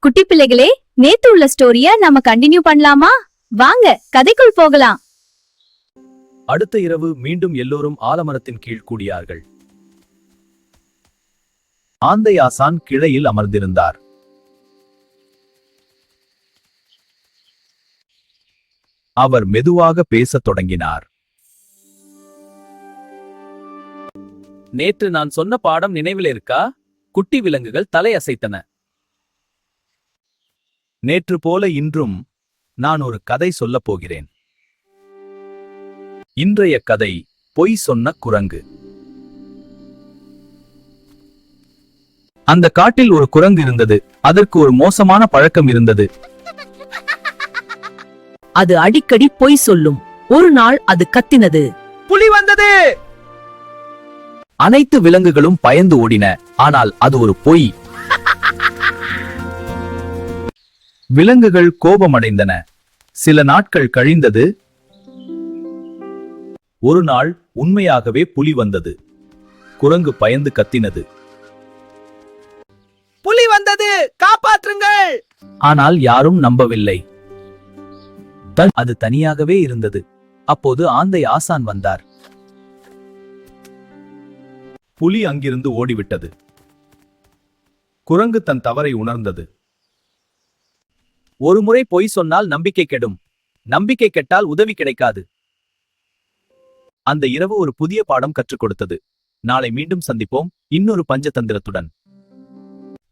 குட்டி பிள்ளைகளே, நேத்து உள்ள ஸ்டோரிய நாம கண்டினியூ பண்ணலாமா? வாங்க கதைக்குள் போகலாம். அடுத்த இரவு மீண்டும் எல்லோரும் ஆலமரத்தின் கீழ் கூடியார்கள். ஆந்தை ஆசான் கிளையில் அமர்ந்திருந்தார். அவர் மெதுவாக பேசத் தொடங்கினார். நேற்று நான் சொன்ன பாடம் நினைவில் இருக்கா? குட்டி விலங்குகள் தலை அசைத்தன. நேற்று போல இன்றும் நான் ஒரு கதை சொல்லப் போகிறேன். இன்றைய கதை பொய் சொன்ன குரங்கு. அந்த காட்டில் ஒரு குரங்கு இருந்தது. அதற்கு ஒரு மோசமான பழக்கம் இருந்தது. அது அடிக்கடி பொய் சொல்லும். ஒரு நாள் அது கத்தினது, புலி வந்தது! அனைத்து விலங்குகளும் பயந்து ஓடின. ஆனால் அது ஒரு பொய். விலங்குகள் கோபமடைந்தன. சில நாட்கள் கழிந்தது. ஒரு நாள் உண்மையாகவே புலி வந்தது. குரங்கு பயந்து கத்தினது, புலி வந்தது, காப்பாற்றுங்கள்! ஆனால் யாரும் நம்பவில்லை. அது தனியாகவே இருந்தது. அப்போது ஆந்தை ஆசான் வந்தார். புலி அங்கிருந்து ஓடிவிட்டது. குரங்கு தன் தவறை உணர்ந்தது. ஒருமுறை பொய் சொன்னால் நம்பிக்கை கெடும். நம்பிக்கை கெட்டால் உதவி கிடைக்காது. அந்த இரவு ஒரு புதிய பாடம் கற்றுக் கொடுத்தது. நாளை மீண்டும் சந்திப்போம், இன்னொரு பஞ்சதந்திரத்துடன்.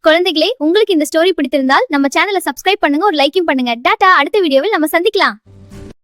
குழந்தைகளே, உங்களுக்கு இந்த ஸ்டோரி பிடித்திருந்தால் நம்ம சேனலை சப்ஸ்கிரைப் பண்ணுங்க, ஒரு லைக்கும் பண்ணுங்க. டாடா, அடுத்த வீடியோவில் நம்ம சந்திக்கலாம்.